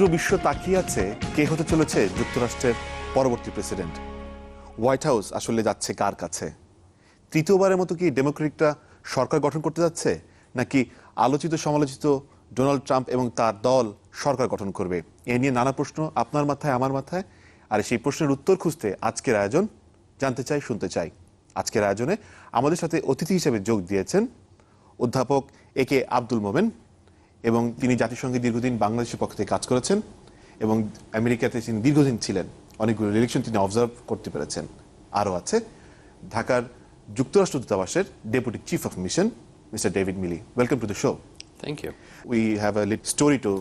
পুরো বিশ্ব তাকিয়ে আছে কে হতে চলেছে যুক্তরাষ্ট্রের পরবর্তী প্রেসিডেন্ট। হোয়াইট হাউস আসলে যাচ্ছে কার কাছে? তৃতীয়বারের মতো কি ডেমোক্রেটরা সরকার গঠন করতে যাচ্ছে, নাকি আলোচিত সমালোচিত ডোনাল্ড ট্রাম্প এবং তার দল সরকার গঠন করবে? এ নিয়ে নানা প্রশ্ন আপনার মাথায়, আমার মাথায়। আর সেই প্রশ্নের উত্তর খুঁজতে আজকের আয়োজন জানতে চাই, শুনতে চাই। আজকের আয়োজনে আমাদের সাথে অতিথি হিসেবে যোগ দিয়েছেন অধ্যাপক এ কে আব্দুল মোমেন, এবং তিনি জাতিসংঘে দীর্ঘদিন বাংলাদেশের পক্ষ থেকে কাজ করেছেন এবং আমেরিকাতে তিনি দীর্ঘদিন ছিলেন, অনেকগুলো ইলেকশন তিনি অবজার্ভ করতে পেরেছেন। আরও আছে ঢাকার যুক্তরাষ্ট্র দূতাবাসের deputy chief of mission mister David Meale. Welcome to the show. Thank you. We have a little story to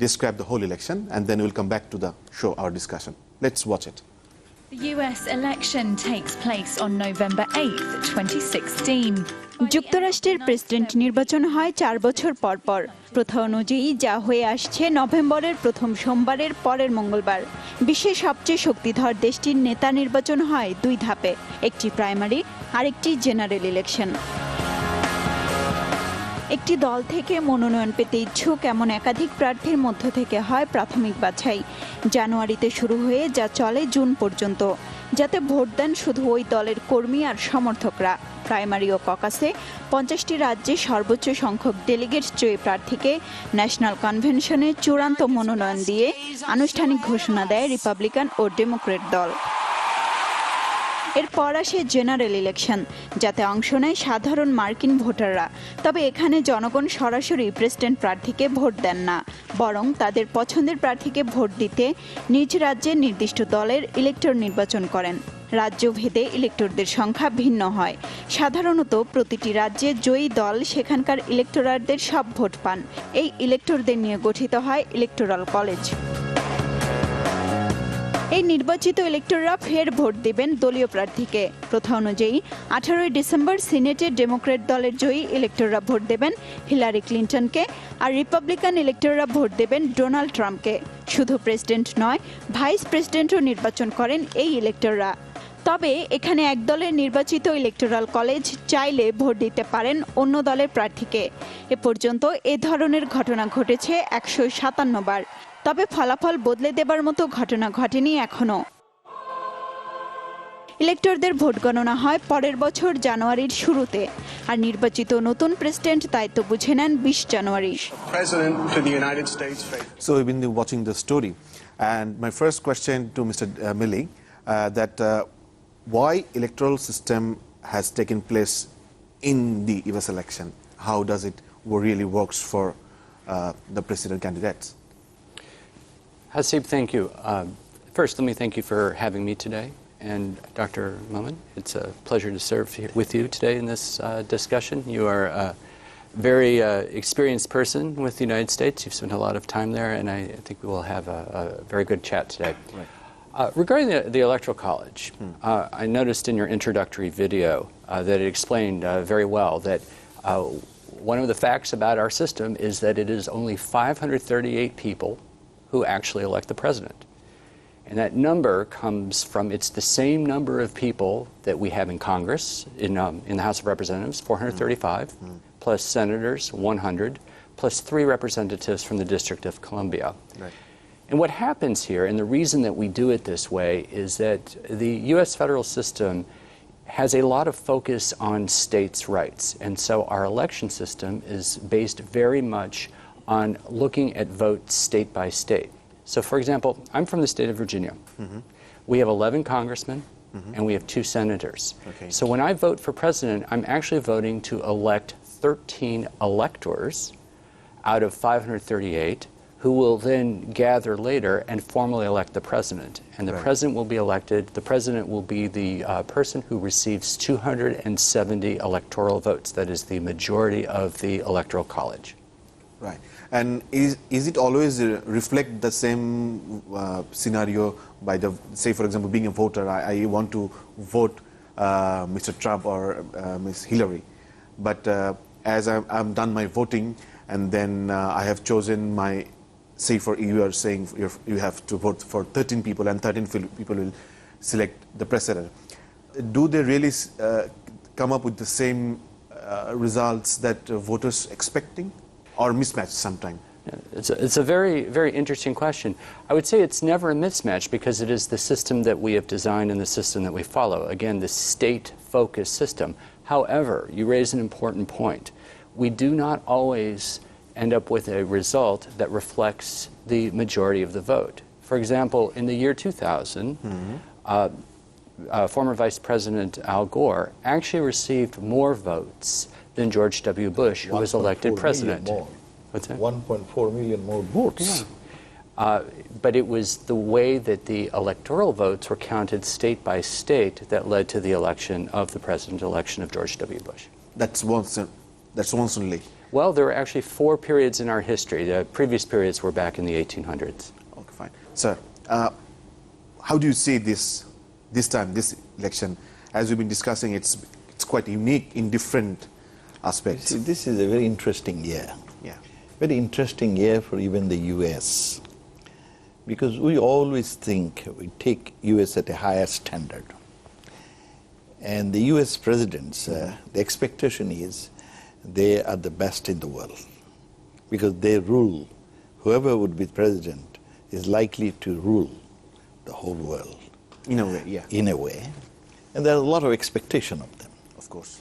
describe the whole election, and then we'll come back to the show, our discussion. Let's watch it. The US election takes place on November 8th, 2016. যুক্তরাষ্ট্রের president নির্বাচন হয় 4 বছর পর পর। প্রথা অনুযায়ী যা হয়ে আসছে নভেম্বরের প্রথম সোমবারের পরের মঙ্গলবার। বিশ্বের সবচেয়ে শক্তিধর দেশটির নেতা নির্বাচন হয় 2 ধাপে, একটি প্রাইমারি আর একটি জেনারেল ইলেকশন। একটি দল থেকে মনোনয়ন পেতে ইচ্ছুক এমন একাধিক প্রার্থীর মধ্য থেকে হয় প্রাথমিক বাছাই। জানুয়ারিতে শুরু হয়ে যা চলে জুন পর্যন্ত, যাতে ভোট দেন শুধু ওই দলের কর্মী আর সমর্থকরা। প্রাইমারি ও ককাসে 50টি রাজ্যে সর্বোচ্চ সংখ্যক ডেলিগেটস জয়ী প্রার্থীকে ন্যাশনাল কনভেনশনে চূড়ান্ত মনোনয়ন দিয়ে আনুষ্ঠানিক ঘোষণা দেয় রিপাবলিকান ও ডেমোক্রেট দল। এরপর আসে জেনারেল ইলেকশন, যাতে অংশ নেয় সাধারণ মার্কিন ভোটাররা। তবে এখানে জনগণ সরাসরি প্রেসিডেন্ট প্রার্থীকে ভোট দেন না, বরং তাদের পছন্দের প্রার্থীকে ভোট দিতে নিজ রাজ্যের নির্দিষ্ট দলের ইলেক্টর নির্বাচন করেন। রাজ্যভেদে ইলেক্টরদের সংখ্যা ভিন্ন হয়। সাধারণত প্রতিটি রাজ্যে জয়ী দল সেখানকার ইলেক্টরদের সব ভোট পান। এই ইলেক্টরদের নিয়ে গঠিত হয় ইলেক্টোরাল কলেজ। এই নির্বাচিত ইলেক্টররা ফের ভোট দেবেন দলীয় প্রার্থীকে। প্রথা অনুযায়ী 18 ডিসেম্বর সিনেটে ডেমোক্রেট দলের জয়ী ইলেক্টররা ভোট দেবেন হিলারি ক্লিন্টনকে, আর রিপাবলিকান ইলেক্টররা ভোট দেবেন ডোনাল্ড ট্রাম্পকে। শুধু প্রেসিডেন্ট নয়, ভাইস প্রেসিডেন্টও নির্বাচন করেন এই ইলেক্টররা। তবে এখানে এক দলের নির্বাচিত ইলেক্টোরাল কলেজ চাইলে ভোট দিতে পারেন অন্য দলের প্রার্থীকে। এ পর্যন্ত এ ধরনের ঘটনা ঘটেছে 157 বার। তবে ফলাফল বদলে দেবার মতো ঘটনা ঘটেনি এখনো। ইলেক্টরদের ভোট গণনা হয় পরের বছর জানুয়ারির শুরুতে, আর নির্বাচিত নতুন প্রেসিডেন্ট দায়িত্ব বুঝে নেন 20 জানুয়ারি। So we've been watching the story, and my first question to Mr. Milley, that why electoral system has taken place in the US election? How does it really works for the president candidates? Hasib, thank you. First, let me thank you for having me today. And Dr. Momen, it's a pleasure to serve here with you today in this discussion. You are a very experienced person with the United States. You've spent a lot of time there, and I think we will have a very good chat today. Right. Regarding the Electoral College, I noticed in your introductory video that it explained very well that one of the facts about our system is that it is only 538 people who actually elect the president. And that number comes from, it's the same number of people that we have in Congress, in the House of Representatives, 435, plus senators, 100, plus 3 representatives from the District of Columbia. Right. And what happens here, and the reason that we do it this way, is that the U.S. federal system has a lot of focus on states' rights. And so our election system is based very much on looking at votes state by state. So, for example, I'm from the state of Virginia. We have 11 congressmen, and we have 2 senators. Okay. So when I vote for president, I'm actually voting to elect 13 electors out of 538, who will then gather later and formally elect the president. And the president will be elected. The president will be the person who receives 270 electoral votes. That is the majority of the Electoral College. Right. And is it always reflect the same scenario by the, say for example, being a voter, I want to vote Mr. Trump or Ms. Hillary, but as I'm done my voting, and then I have chosen my, say for you are saying you have to vote for 13 people, and 13 people will select the president. Do they really come up with the same results that voters expecting, or mismatch sometime? It's a very, very interesting question. I would say it's never a mismatch because it is the system that we have designed and the system that we follow. Again, the state-focused system. However, you raise an important point. We do not always end up with a result that reflects the majority of the vote. For example, in the year 2000, former Vice President Al Gore actually received more votes than George W. Bush, who was elected president. What's that? 1.4 million more votes. But it was the way that the electoral votes were counted state by state that led to the election of the president election of George W. Bush. That's once only. Well, there were actually 4 periods in our history. The previous periods were back in the 1800s. Okay, fine. Sir, how do you see this time, this election? As we've been discussing, it's quite unique in different aspects. See, this is a very interesting year. Yeah. Very interesting year for even the U.S. because we always think we take U.S. at a higher standard. And the U.S. presidents, the expectation is they are the best in the world because they rule. Whoever would be president is likely to rule the whole world. In a way, yeah. In a way. And there are a lot of expectation of them. Of course.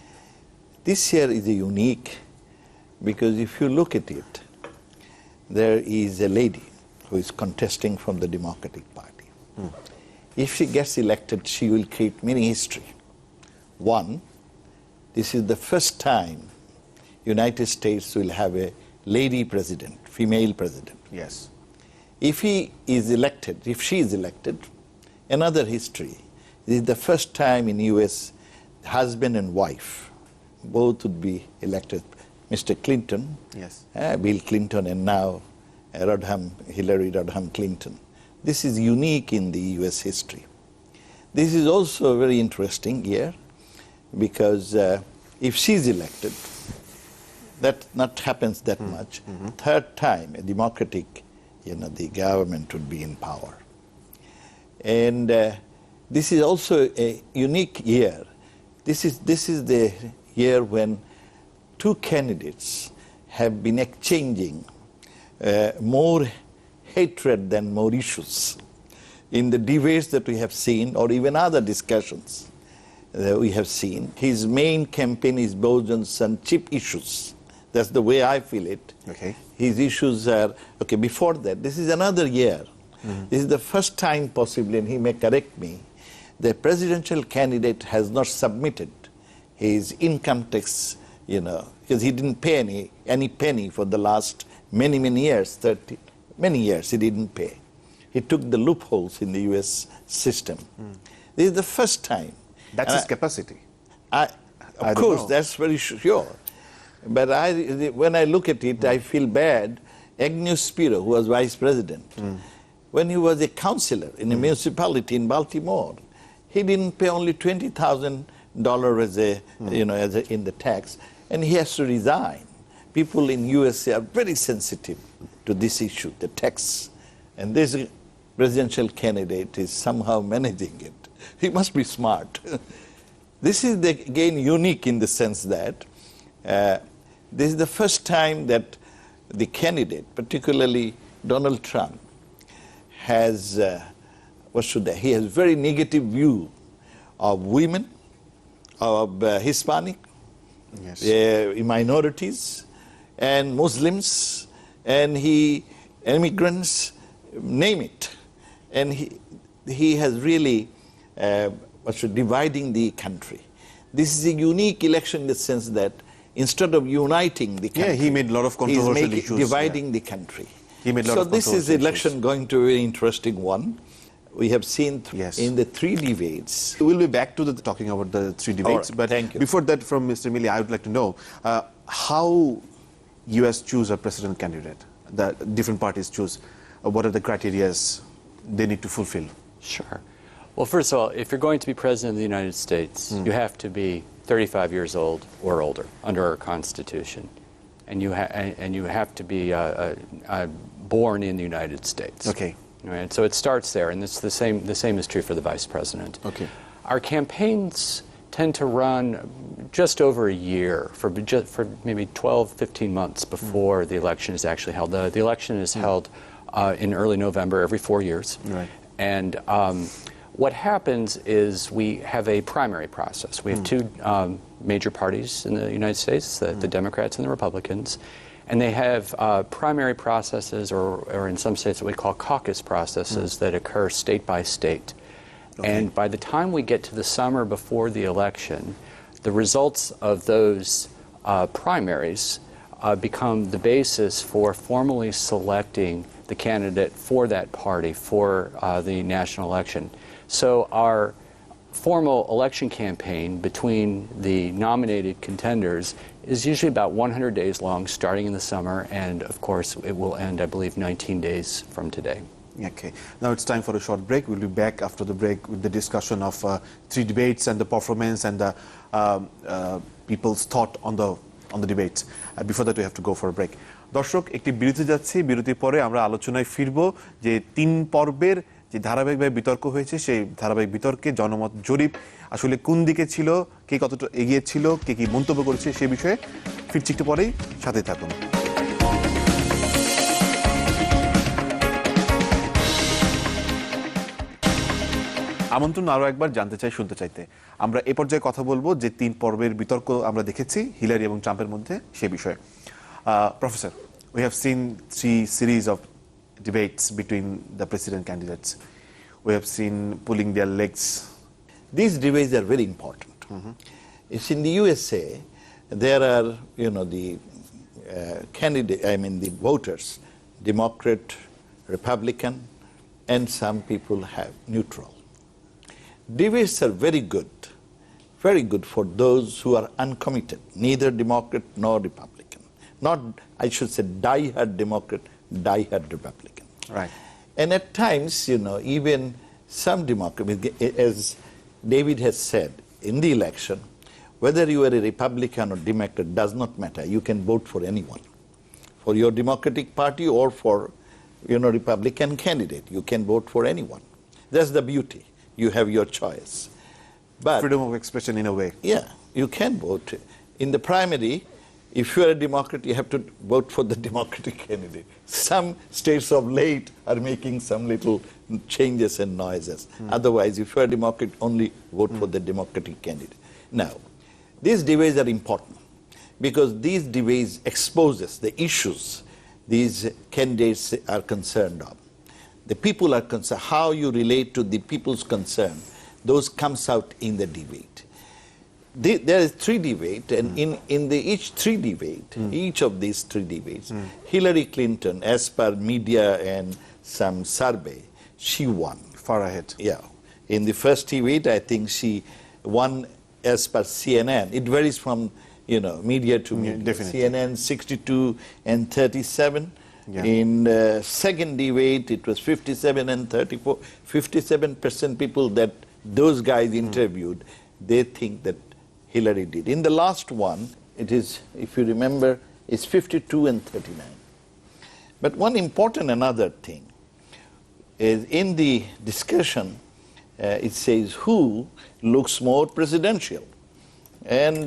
This year is unique because if you look at it, there is a lady who is contesting from the Democratic Party. If she gets elected, she will create many history. One, this is the first time United States will have a lady president, female president. Yes. If he is elected, if she is elected, another history. This is the first time in U.S. husband and wife both would be elected. Mr. Clinton, Yes. Bill Clinton, and now Hillary Rodham Clinton. This is unique in the U.S. history. This is also a very interesting year because if she's elected, that not happens that much. Third time, a democratic, the government would be in power. And this is also a unique year. This is the year when 2 candidates have been exchanging more hatred than more issues. In the debates that we have seen, or even other discussions that we have seen, his main campaign is based on some cheap issues. That's the way I feel it. Okay. His issues are, okay, before that, this is another year. This is the first time possibly, and he may correct me, the presidential candidate has not submitted his income tax, because he didn't pay any penny for the last many years, many years he didn't pay. He took the loopholes in the U.S. system. This is the first time. That's his capacity. Of course, that's very sure. But when I look at it, I feel bad. Agnew Spiro, who was vice president, when he was a councillor in a municipality in Baltimore, he didn't pay only $20,000 in the tax, and he has to resign. People in USA are very sensitive to this issue, the tax, and this presidential candidate is somehow managing it. He must be smart. This is again unique in the sense that this is the first time that the candidate, particularly Donald Trump, has he has very negative view of women, of Hispanic, minorities, and Muslims, and immigrants, name it. And he has really dividing the country. This is a unique election in the sense that instead of uniting the country, he made a lot of controversial issues. Dividing the country. He made a lot of this is controversial election issues. going to be a very interesting one. We have seen in the 3 debates. We'll be back to talking about the 3 debates. Right, but thank you. Before that, from Mr. Milley, I would like to know how U.S. choose a president candidate. The different parties choose. What are the criteria they need to fulfill? Sure. Well, first of all, if you're going to be president of the United States, you have to be 35 years old or older under our Constitution. And you have to be born in the United States. Okay. Right? So it starts there, and it's the same is true for the vice president. Okay. Our campaigns tend to run just over a year, for maybe 12, 15 months before the election is actually held. The election is held in early November every 4 years. Right. And what happens is we have a primary process. We have two major parties in the United States, the Democrats and the Republicans. And they have primary processes, or in some states what we call caucus processes, that occur state by state. Okay. And by the time we get to the summer before the election, the results of those primaries become the basis for formally selecting the candidate for that party for the national election. So our formal election campaign between the nominated contenders is usually about 100 days long, starting in the summer, and of course it will end, I believe, 19 days from today. Okay. Now it's time for a short break. We'll be back after the break with the discussion of three debates and the performance and the people's thought on the debates. Before that, we have to go for a break. দর্শক, একটি বিরতি যাচ্ছি। বিরতির পরে আমরা আলোচনায় ফিরবো যে 3 পর্বের যে ধারাবাহিকভাবে বিতর্ক হয়েছে, সেই ধারাবাহিক বিতর্কে জনমত জরিপ আসলে কোন দিকে ছিল, কে কতটা এগিয়ে ছিল, কে কি মন্তব্য করেছে সে বিষয়ে ফিরছি একটু পরেই, সাথে থাকুন। আমন্ত্রণ আরো একবার জানতে চাই, শুনতে চাইতে। আমরা এ পর্যায়ে কথা বলবো যে 3 পর্বের বিতর্ক আমরা দেখেছি হিলারি এবং ট্রাম্পের মধ্যে সে বিষয়ে। Professor, we have seen 3 series of debates between the president candidates. We have seen pulling their legs. These debates are very important. It's in the USA, there are, the the voters, Democrat, Republican, and some people have neutral. Debates are very good for those who are uncommitted, neither Democrat nor Republican. Not, I should say, die-hard Democrat, die-hard Republican. Right. And at times, even some Democrats, as David has said, in the election, whether you are a Republican or Democrat does not matter. You can vote for anyone. For your Democratic Party or for, Republican candidate. You can vote for anyone. That's the beauty. You have your choice. But Freedom of expression in a way. yeah, you can vote. In the primary, if you are a Democrat, you have to vote for the Democratic candidate. Some states of late are making some little changes and noises. Otherwise, if you are a Democrat, only vote for the Democratic candidate. Now, these debates are important because these debates exposes the issues these candidates are concerned of. The people are concerned, how you relate to the people's concern, those comes out in the debate. There is 3 debates, and in each of these 3 debates, Hillary Clinton, as per media and some survey, she won. Far ahead. Yeah. In the first debate, I think she won as per CNN. It varies from, media to media. Definitely. CNN 62 and 37. Yeah. In second debate, it was 57 and 34. 57% people that those guys interviewed, they think that Hillary did. In the last one, it is, if you remember, it's 52 and 39. But one important another thing is in the discussion, it says who looks more presidential and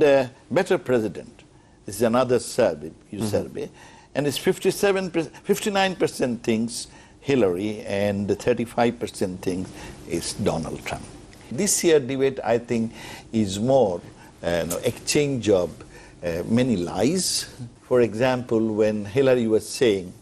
better president. This is another survey, survey. And it's 59% thinks Hillary and 35% thinks is Donald Trump. This year debate, I think, is more exchange of many lies. For example, when Hillary was saying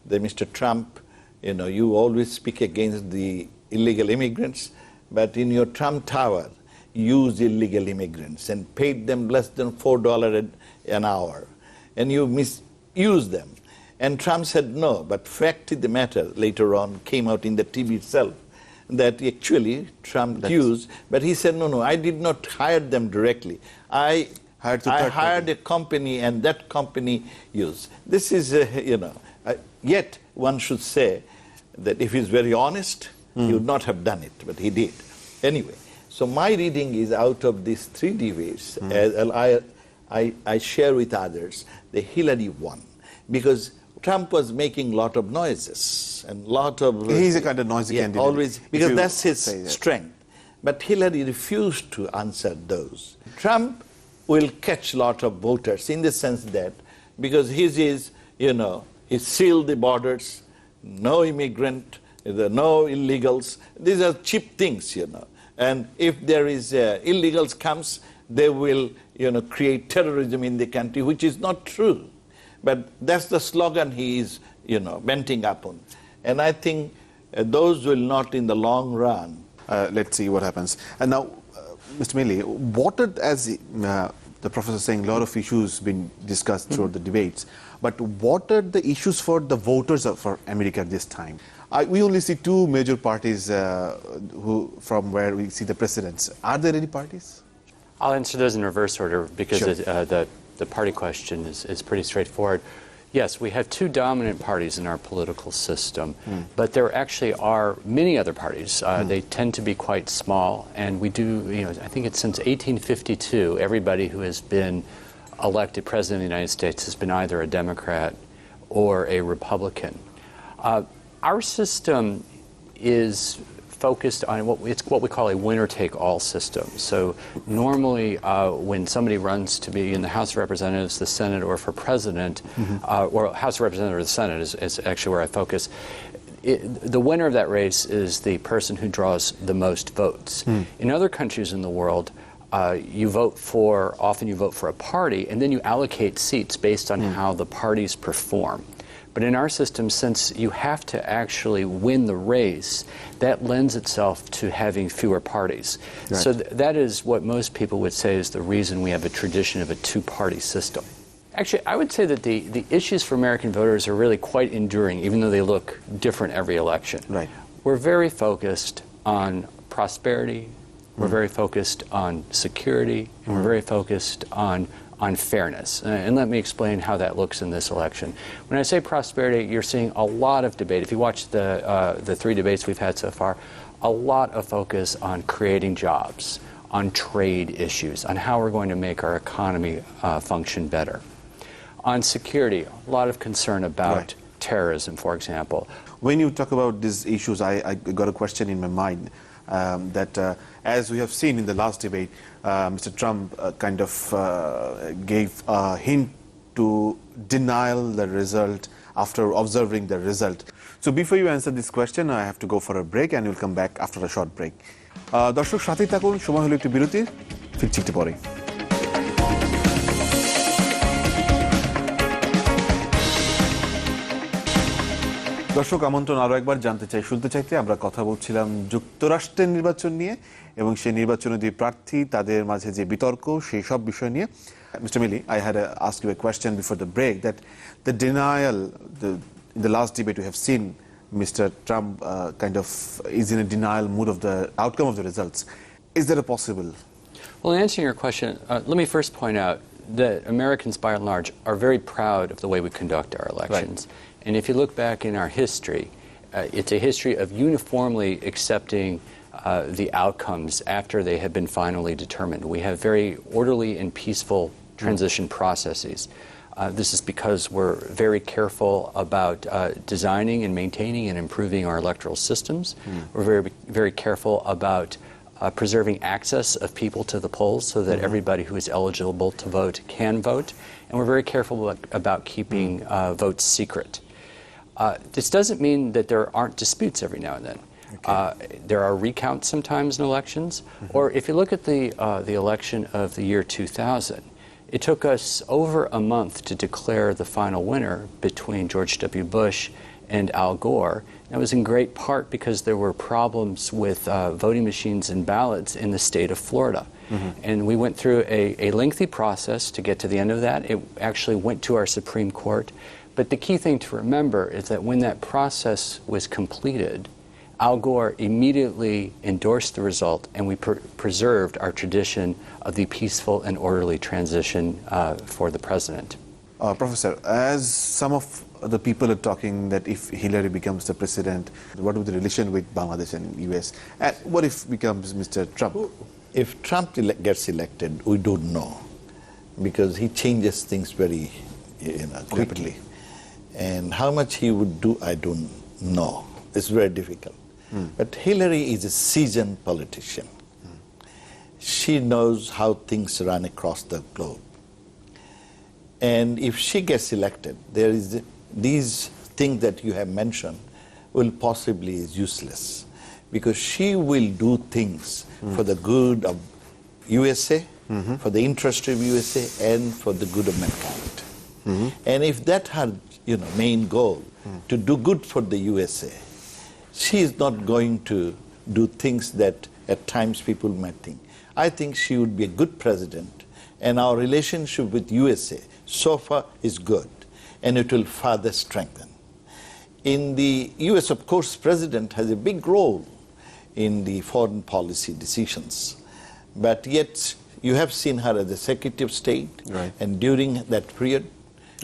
that Mr. Trump, you always speak against the illegal immigrants, but in your Trump Tower, use illegal immigrants and paid them less than $4 an hour. And you misuse them. And Trump said no, but fact of the matter later on came out in the TV itself that actually Trump used, but he said no, I did not hire them directly. I hired a company and that company used. This is, yet one should say that if he's very honest, he would not have done it, but he did. Anyway, so my reading is out of these 3 debates, as I share with others, the Hillary won. Because Trump was making a lot of noises and lot of... He's a kind of noisy candidate. Always, because that's his strength. But Hillary refused to answer those. Trump will catch a lot of voters in the sense that because his is, he sealed the borders, no immigrant, no illegals. These are cheap things, And if there is illegals comes, they will, create terrorism in the country, which is not true. But that's the slogan he is, bending upon. And I think those will not in the long run. Let's see what happens. And now, Mr. Milley, as the professor is saying, a lot of issues been discussed throughout the debates, but what are the issues for the voters for America at this time? We only see two major parties from where we see the presidents. Are there any parties? I'll answer those in reverse order because Sure. The party question is pretty straightforward. Yes, we have two dominant parties in our political system, but there actually are many other parties. They tend to be quite small, and we do, I think it's since 1852, everybody who has been elected president of the United States has been either a Democrat or a Republican. Our system is focused on what we call a winner-take-all system. So normally when somebody runs to be in the House of Representatives, the Senate, or for president, or House of Representatives or the Senate is actually where I focus, the winner of that race is the person who draws the most votes. In other countries in the world, often you vote for a party, and then you allocate seats based on how the parties perform. But in our system, since you have to actually win the race, that lends itself to having fewer parties. Right. So that is what most people would say is the reason we have a tradition of a two-party system. Actually, I would say that the issues for American voters are really quite enduring, even though they look different every election. Right. We're very focused on prosperity, we're very focused on security, and we're very focused on fairness. And let me explain how that looks in this election. When I say prosperity, you're seeing a lot of debate. If you watch the three debates we've had so far, a lot of focus on creating jobs, on trade issues, on how we're going to make our economy function better. On security, a lot of concern about terrorism, for example. When you talk about these issues, I got a question in my mind that as we have seen in the last debate, Mr. Trump kind of gave a hint to denial the result after observing the result. So before you answer this question, I have to go for a break and we'll come back after a short break. দর্শক সাথেই থাকুন, সময় হলো একটু বিরতির, ফিরছি একটু পরে। দর্শক আমন্ত্রণ আরো একবার শুনতে চাইতে আমরা কথা বলছিলাম যুক্তরাষ্ট্রের নির্বাচন নিয়ে এবং সেই নির্বাচনে যে প্রার্থী তাদের মাঝে যে বিতর্ক সেই সব বিষয় নিয়ে। Mr. Milley, I had asked you a question before the break that the denial, in the last debate we have seen Mr. Trump kind of is in a denial mood of the outcome of the results. Is that a possible? Well, in answering your question, let me first point out that Americans by and large are very proud of the way we conduct our elections. Right. And if you look back in our history, it's a history of uniformly accepting the outcomes after they have been finally determined. We have very orderly and peaceful transition processes. This is because we're very careful about designing and maintaining and improving our electoral systems. We're very, very careful about preserving access of people to the polls so that everybody who is eligible to vote can vote. And we're very careful about keeping votes secret. This doesn't mean that there aren't disputes every now and then. Okay. There are recounts sometimes in elections. Or if you look at the election of the year 2000, it took us over a month to declare the final winner between George W. Bush and Al Gore. That was in great part because there were problems with voting machines and ballots in the state of Florida. And we went through a lengthy process to get to the end of that. It actually went to our Supreme Court. But the key thing to remember is that when that process was completed, Al Gore immediately endorsed the result, and we preserved our tradition of the peaceful and orderly transition for the president. Professor, as some of the people are talking that if Hillary becomes the president, what would the relation with Bangladesh and US? And what if becomes Mr. Trump? If Trump gets elected, we don't know, because he changes things very quickly. And how much he would do, I don't know. It's very difficult. But Hillary is a seasoned politician. she knows how things run across the globe. And if she gets elected, there is these things that you have mentioned will possibly is useless, because she will do things for the good of USA, for the interest of USA, and for the good of mankind. And if that her main goal, to do good for the USA, she is not going to do things that at times people might think. I think she would be a good president, and our relationship with USA so far is good, and it will further strengthen. In the US, of course, president has a big role in the foreign policy decisions, but yet you have seen her as a Secretary of State, right. and during that period,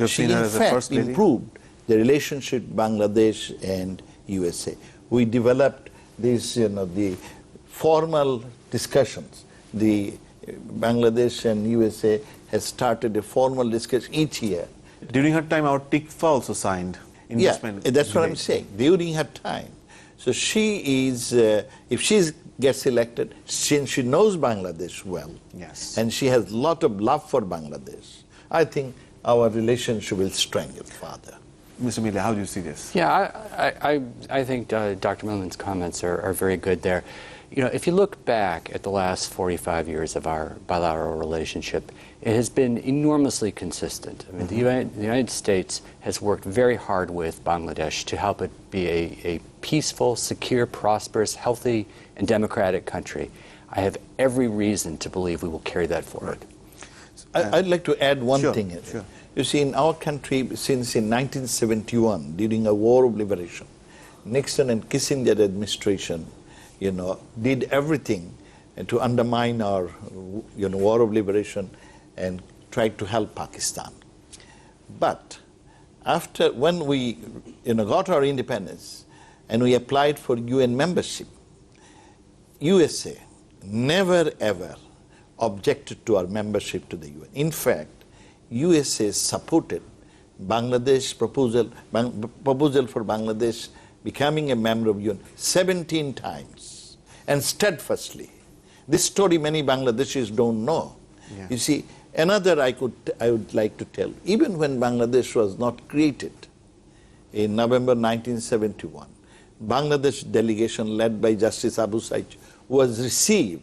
she in fact improved the relationship Bangladesh and USA. We developed these, the formal discussions. The Bangladesh and USA has started a formal discussion each year. During her time, our TICFA also signed investment. Yeah, that's what I'm saying. During her time. So she is, if she gets elected, since she knows Bangladesh well, yes, and she has a lot of love for Bangladesh, I think our relationship will strengthen further. Mr. Milley, how do you see this? Yeah, I think Dr. Millman's comments are very good there. If you look back at the last 45 years of our bilateral relationship, it has been enormously consistent. I mean, the United States has worked very hard with Bangladesh to help it be a peaceful, secure, prosperous, healthy, and democratic country. I have every reason to believe we will carry that forward. I'd like to add one Sure, thing. sure. You see, in our country, since in 1971, during a war of liberation, Nixon and Kissinger administration, did everything to undermine our, war of liberation and tried to help Pakistan. But when we, got our independence and we applied for UN membership, USA never ever objected to our membership to the UN. In fact, USA supported Bangladesh proposal for Bangladesh becoming a member of UN 17 times, and steadfastly. This story many Bangladeshis don't know. Yeah. You see, another I would like to tell, even when Bangladesh was not created in November 1971, Bangladesh delegation led by Justice Abu Said was received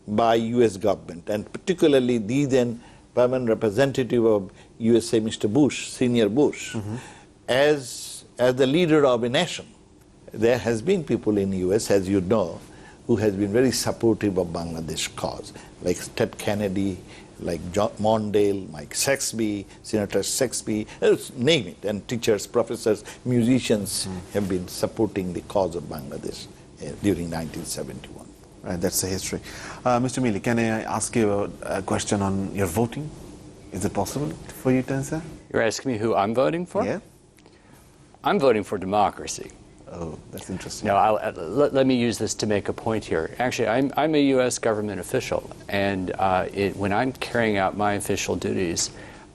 by US government, and particularly the then permanent representative of USA, Mr. Bush, Senior Bush, as the leader of a nation. There has been people in the US, as you know, who has been very supportive of Bangladesh cause, like Ted Kennedy, like John Mondale, Mike Saxby, Senator Saxby, name it, and teachers, professors, musicians have been supporting the cause of Bangladesh during 1971. Right, that's the history. Mr. Milley, can I ask you a question on your voting? Is it possible for you to answer? You're asking me who I'm voting for? Yeah. I'm voting for democracy. Oh, that's interesting. Now, let me use this to make a point here. Actually, I'm a U.S. government official, and when I'm carrying out my official duties,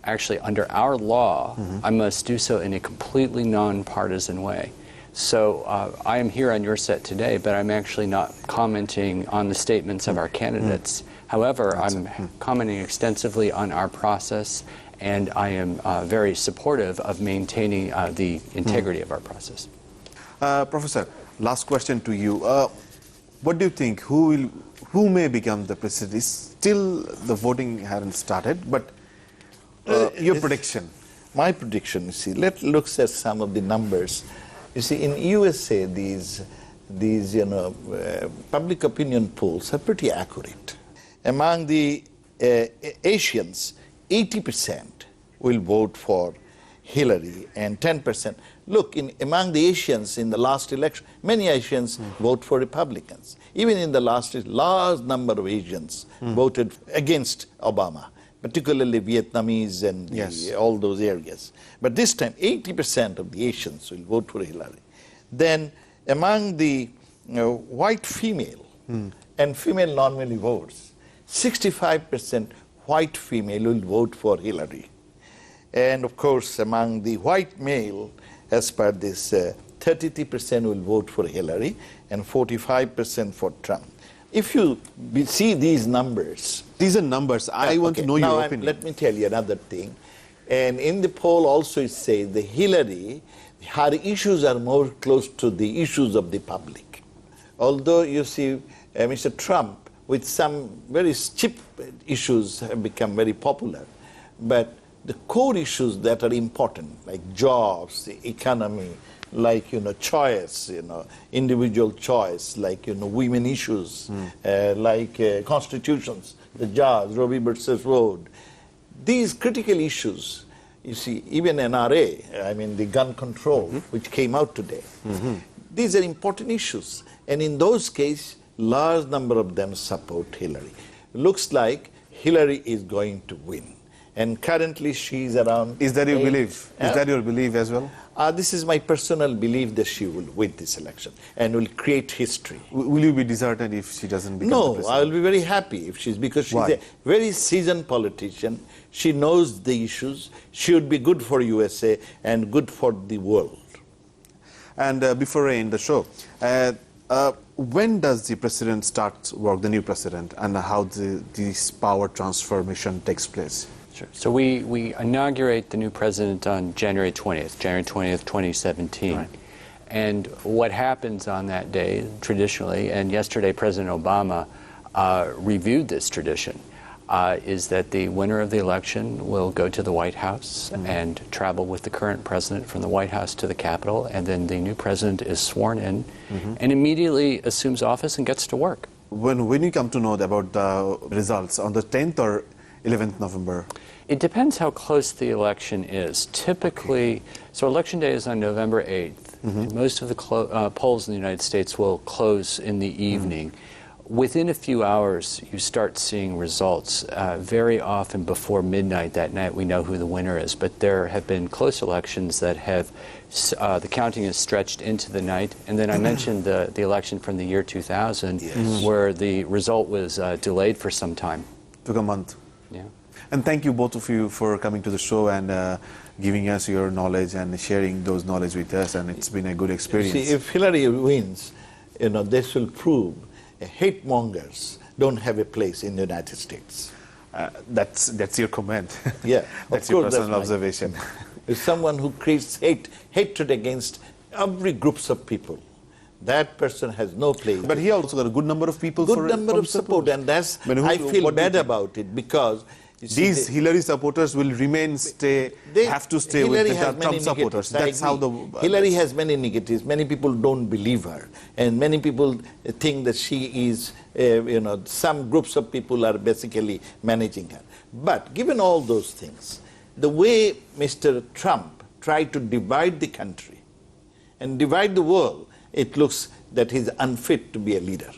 actually under our law, I must do so in a completely nonpartisan way. So I am here on your set today, but I'm actually not commenting on the statements of our candidates. However, I'm commenting extensively on our process, and I am very supportive of maintaining the integrity of our process. Professor, last question to you. What do you think? Who may become the president? Still, the voting hasn't started, but your prediction? My prediction, you see, let's look at some of the numbers. You see, in USA, these public opinion polls are pretty accurate. Among the Asians, 80% will vote for Hillary and 10%. Look, among the Asians in the last election, many Asians vote for Republicans. Even in the last, large number of Asians voted against Obama, particularly Vietnamese and all those areas. But this time, 80% of the Asians will vote for Hillary. Then among the white female and female non-male votes, 65% white female will vote for Hillary. And of course, among the white male, as per this, 33% will vote for Hillary and 45% for Trump. if you see these numbers, These are numbers. I want to know now your opinion. let me tell you another thing. And in the poll also it says the Hillary, her issues are more close to the issues of the public. Although you see Mr. Trump with some very cheap issues have become very popular, but the core issues that are important, like jobs, the economy, like choice, individual choice, like women issues, like constitutions, the jobs, Roe versus Wade. These critical issues, you see, even NRA, I mean the gun control, which came out today. These are important issues, and in those cases, large number of them support Hillary. Looks like Hillary is going to win, and currently she's around. Is that your belief? Is that your belief as well? This is my personal belief that she will win this election and will create history. Will you be disheartened if she doesn't become the No, president? I will be very happy if because she's Why? a very seasoned politician. She knows the issues. She would be good for USA and good for the world. And before I end the show, when does the president start work, the new president, and how this power transformation takes place? Sure. So we inaugurate the new president on January 20th, 2017. Right. And what happens on that day, traditionally, and yesterday President Obama reviewed this tradition, is that the winner of the election will go to the White House and travel with the current president from the White House to the Capitol, and then the new president is sworn in and immediately assumes office and gets to work. When you come to know about the results on the 10th or 11th November? It depends how close the election is. Typically, so election day is on November 8th. Most of the polls in the United States will close in the evening. Within a few hours, you start seeing results. Very often before midnight that night, we know who the winner is. But there have been close elections that have, the counting is stretched into the night. And then I mentioned the election from the year 2000, where the result was delayed for some time. Took a month. Yeah. And thank you, both of you, for coming to the show and giving us your knowledge and sharing those knowledge with us. And it's been a good experience. See, if Hillary wins, this will prove hate mongers don't have a place in the United States. That's your comment. Yeah, That's of your course, personal that's my- observation. If someone who creates hatred against every groups of people, that person has no place. But he also got a good number of people good number of support, and that's But who- I feel what do you bad think? about it because you see, These Hillary supporters will have to stay Hillary with has the many Trump supporters. negatives, I That's how the agree. Hillary has many negatives. Many people don't believe her, and many people think that she is, some groups of people are basically managing her. But given all those things, the way Mr. Trump tried to divide the country and divide the world, it looks that he's unfit to be a leader.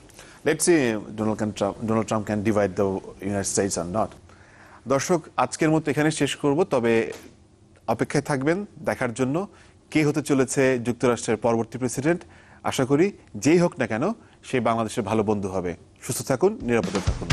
Let's see Donald Trump can divide the United States or not. দর্শক, আজকের মতো এখানে শেষ করব, তবে অপেক্ষায় থাকবেন দেখার জন্য কে হতে চলেছে যুক্তরাষ্ট্রের পরবর্তী প্রেসিডেন্ট। আশা করি যেই হোক না কেন সে বাংলাদেশের ভালো বন্ধু হবে। সুস্থ থাকুন, নিরাপদে থাকুন।